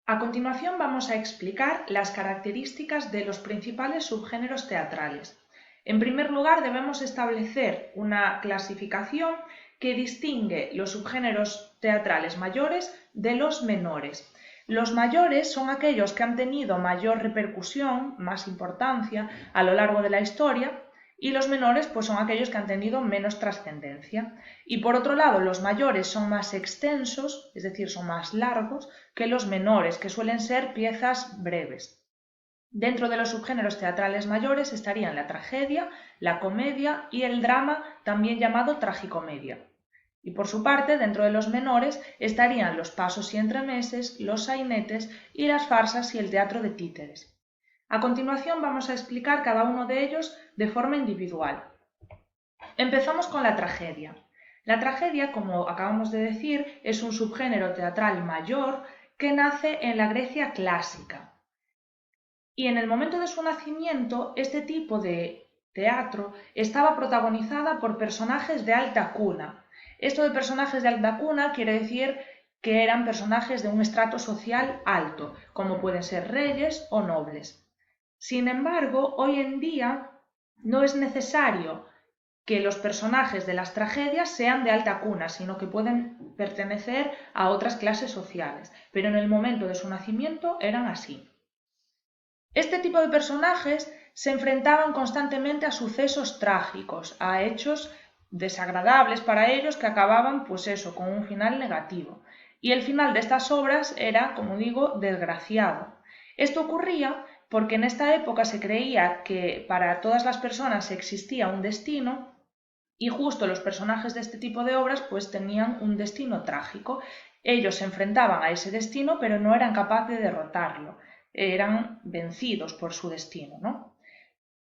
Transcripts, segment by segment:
A continuación vamos a explicar las características de los principales subgéneros teatrales. En primer lugar, debemos establecer una clasificación que distingue los subgéneros teatrales mayores de los menores. Los mayores son aquellos que han tenido mayor repercusión, más importancia a lo largo de la historia, y los menores pues son aquellos que han tenido menos trascendencia. Y por otro lado, los mayores son más extensos, es decir, son más largos, que los menores, que suelen ser piezas breves. Dentro de los subgéneros teatrales mayores estarían la tragedia, la comedia y el drama, también llamado tragicomedia. Y por su parte, dentro de los menores estarían los pasos y entremeses, los sainetes y las farsas y el teatro de títeres. A continuación vamos a explicar cada uno de ellos de forma individual. Empezamos con la tragedia. La tragedia, como acabamos de decir, es un subgénero teatral mayor que nace en la Grecia clásica. Y en el momento de su nacimiento, este tipo de teatro estaba protagonizada por personajes de alta cuna. Esto de personajes de alta cuna quiere decir que eran personajes de un estrato social alto, como pueden ser reyes o nobles. Sin embargo, hoy en día no es necesario que los personajes de las tragedias sean de alta cuna, sino que pueden pertenecer a otras clases sociales, pero en el momento de su nacimiento eran así. Este tipo de personajes se enfrentaban constantemente a sucesos trágicos, a hechos desagradables para ellos que acababan, pues eso, con un final negativo. Y el final de estas obras era, como digo, desgraciado. Esto ocurría porque en esta época se creía que para todas las personas existía un destino y justo los personajes de este tipo de obras pues tenían un destino trágico. Ellos se enfrentaban a ese destino pero no eran capaces de derrotarlo, eran vencidos por su destino, ¿no?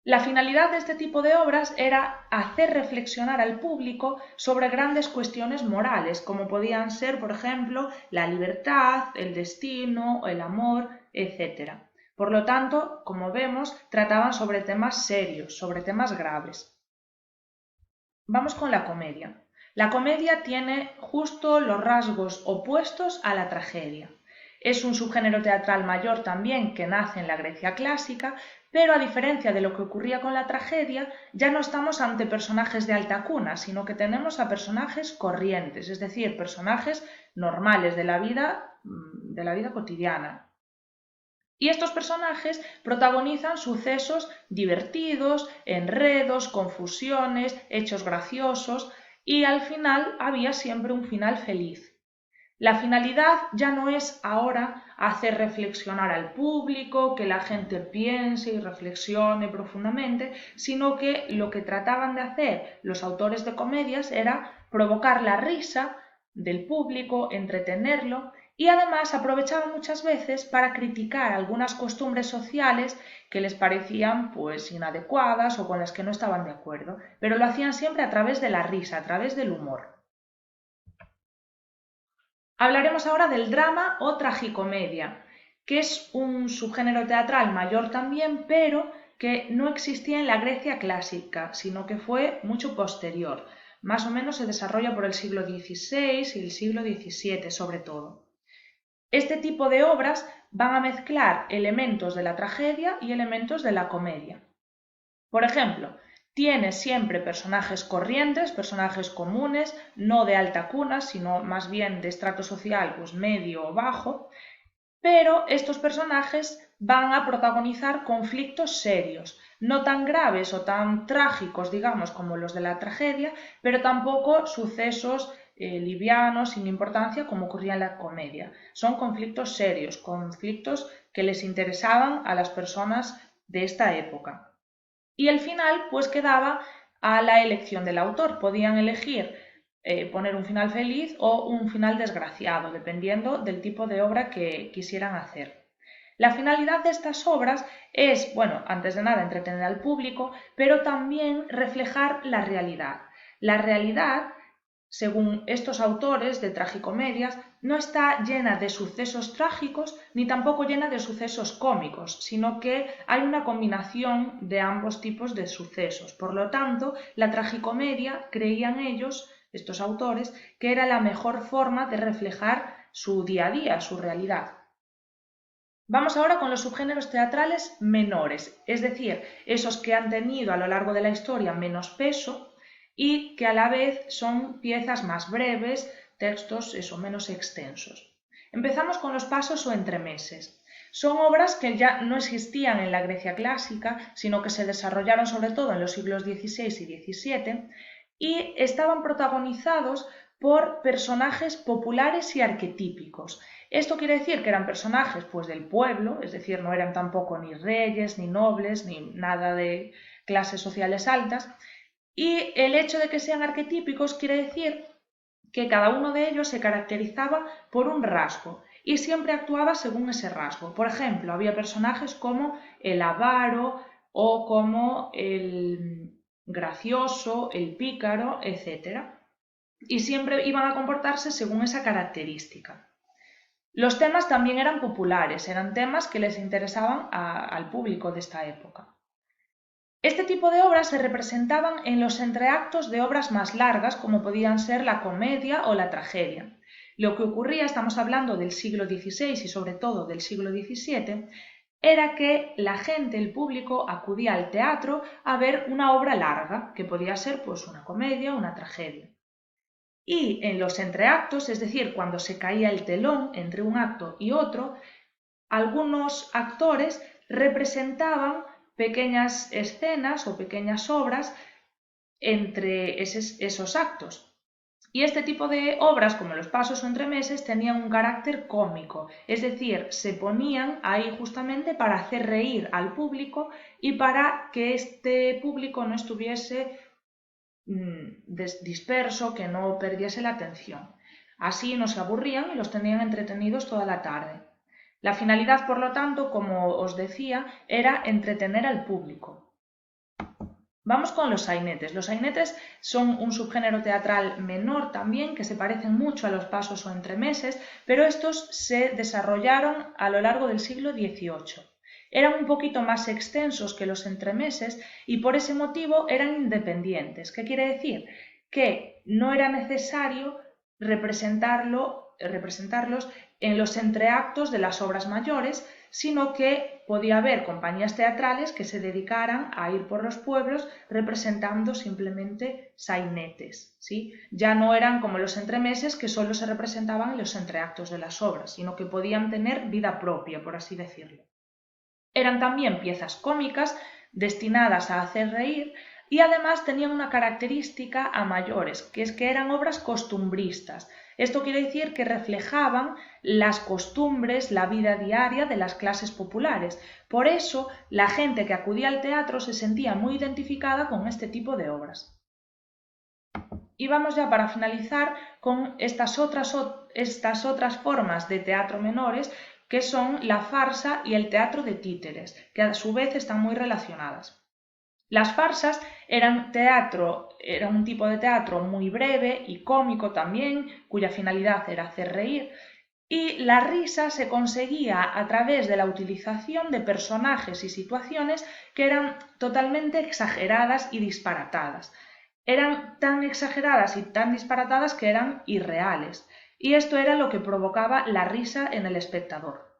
La finalidad de este tipo de obras era hacer reflexionar al público sobre grandes cuestiones morales, como podían ser, por ejemplo, la libertad, el destino, el amor, etc. Por lo tanto, como vemos, trataban sobre temas serios, sobre temas graves. Vamos con la comedia. La comedia tiene justo los rasgos opuestos a la tragedia. Es un subgénero teatral mayor también que nace en la Grecia clásica, pero a diferencia de lo que ocurría con la tragedia, ya no estamos ante personajes de alta cuna, sino que tenemos a personajes corrientes, es decir, personajes normales de la vida cotidiana. Y estos personajes protagonizan sucesos divertidos, enredos, confusiones, hechos graciosos y al final había siempre un final feliz. La finalidad ya no es ahora hacer reflexionar al público, que la gente piense y reflexione profundamente, sino que lo que trataban de hacer los autores de comedias era provocar la risa del público, entretenerlo y además aprovechaban muchas veces para criticar algunas costumbres sociales que les parecían pues inadecuadas o con las que no estaban de acuerdo, pero lo hacían siempre a través de la risa, a través del humor. Hablaremos ahora del drama o tragicomedia, que es un subgénero teatral mayor también, pero que no existía en la Grecia clásica, sino que fue mucho posterior. Más o menos se desarrolla por el siglo XVI y el siglo XVII sobre todo. Este tipo de obras van a mezclar elementos de la tragedia y elementos de la comedia. Por ejemplo, tiene siempre personajes corrientes, personajes comunes, no de alta cuna, sino más bien de estrato social pues medio o bajo, pero estos personajes van a protagonizar conflictos serios, no tan graves o tan trágicos, digamos, como los de la tragedia, pero tampoco sucesos livianos, sin importancia, como ocurría en la comedia. Son conflictos serios, conflictos que les interesaban a las personas de esta época. Y el final pues quedaba a la elección del autor. Podían elegir poner un final feliz o un final desgraciado, dependiendo del tipo de obra que quisieran hacer. La finalidad de estas obras es, bueno, antes de nada entretener al público, pero también reflejar la realidad. La realidad, según estos autores de tragicomedias, no está llena de sucesos trágicos ni tampoco llena de sucesos cómicos, sino que hay una combinación de ambos tipos de sucesos. Por lo tanto, la tragicomedia, creían ellos, estos autores, que era la mejor forma de reflejar su día a día, su realidad. Vamos ahora con los subgéneros teatrales menores, es decir, esos que han tenido a lo largo de la historia menos peso y que a la vez son piezas más breves, textos menos extensos. Empezamos con los pasos o entremeses. Son obras que ya no existían en la Grecia clásica, sino que se desarrollaron sobre todo en los siglos XVI y XVII y estaban protagonizados por personajes populares y arquetípicos. Esto quiere decir que eran personajes pues, del pueblo, es decir, no eran tampoco ni reyes, ni nobles, ni nada de clases sociales altas, y el hecho de que sean arquetípicos quiere decir que cada uno de ellos se caracterizaba por un rasgo y siempre actuaba según ese rasgo. Por ejemplo, había personajes como el avaro o como el gracioso, el pícaro, etc. Y siempre iban a comportarse según esa característica. Los temas también eran populares, eran temas que les interesaban al público de esta época. Este tipo de obras se representaban en los entreactos de obras más largas, como podían ser la comedia o la tragedia. Lo que ocurría, estamos hablando del siglo XVI y sobre todo del siglo XVII, era que la gente, el público, acudía al teatro a ver una obra larga, que podía ser pues una comedia o una tragedia. Y en los entreactos, es decir, cuando se caía el telón entre un acto y otro, algunos actores representaban pequeñas escenas o pequeñas obras entre esos actos. Y este tipo de obras, como los pasos o entremeses, tenían un carácter cómico, es decir, se ponían ahí justamente para hacer reír al público y para que este público no estuviese disperso, que no perdiese la atención. Así no se aburrían y los tenían entretenidos toda la tarde. La finalidad, por lo tanto, como os decía, era entretener al público. Vamos con los sainetes. Los sainetes son un subgénero teatral menor también, que se parecen mucho a los pasos o entremeses, pero estos se desarrollaron a lo largo del siglo XVIII. Eran un poquito más extensos que los entremeses y por ese motivo eran independientes. ¿Qué quiere decir? Que no era necesario representarlos en los entreactos de las obras mayores, sino que podía haber compañías teatrales que se dedicaran a ir por los pueblos representando simplemente sainetes, ¿sí? Ya no eran como los entremeses que solo se representaban en los entreactos de las obras, sino que podían tener vida propia, por así decirlo. Eran también piezas cómicas destinadas a hacer reír y además tenían una característica a mayores, que es que eran obras costumbristas. Esto quiere decir que reflejaban las costumbres, la vida diaria de las clases populares. Por eso, la gente que acudía al teatro se sentía muy identificada con este tipo de obras. Y vamos ya para finalizar con estas otras formas de teatro menores, que son la farsa y el teatro de títeres, que a su vez están muy relacionadas. Las farsas eran un tipo de teatro muy breve y cómico también, cuya finalidad era hacer reír, y la risa se conseguía a través de la utilización de personajes y situaciones que eran totalmente exageradas y disparatadas. Eran tan exageradas y tan disparatadas que eran irreales, y esto era lo que provocaba la risa en el espectador.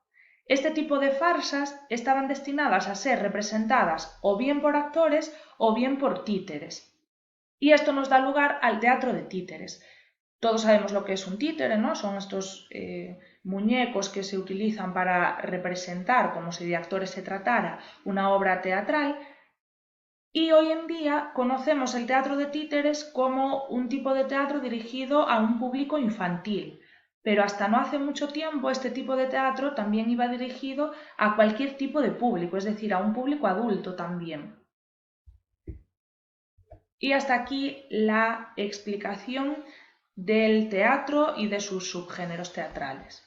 Este tipo de farsas estaban destinadas a ser representadas o bien por actores o bien por títeres. Y esto nos da lugar al teatro de títeres. Todos sabemos lo que es un títere, ¿no? Son estos muñecos que se utilizan para representar, como si de actores se tratara, una obra teatral. Y hoy en día conocemos el teatro de títeres como un tipo de teatro dirigido a un público infantil. Pero hasta no hace mucho tiempo este tipo de teatro también iba dirigido a cualquier tipo de público, es decir, a un público adulto también. Y hasta aquí la explicación del teatro y de sus subgéneros teatrales.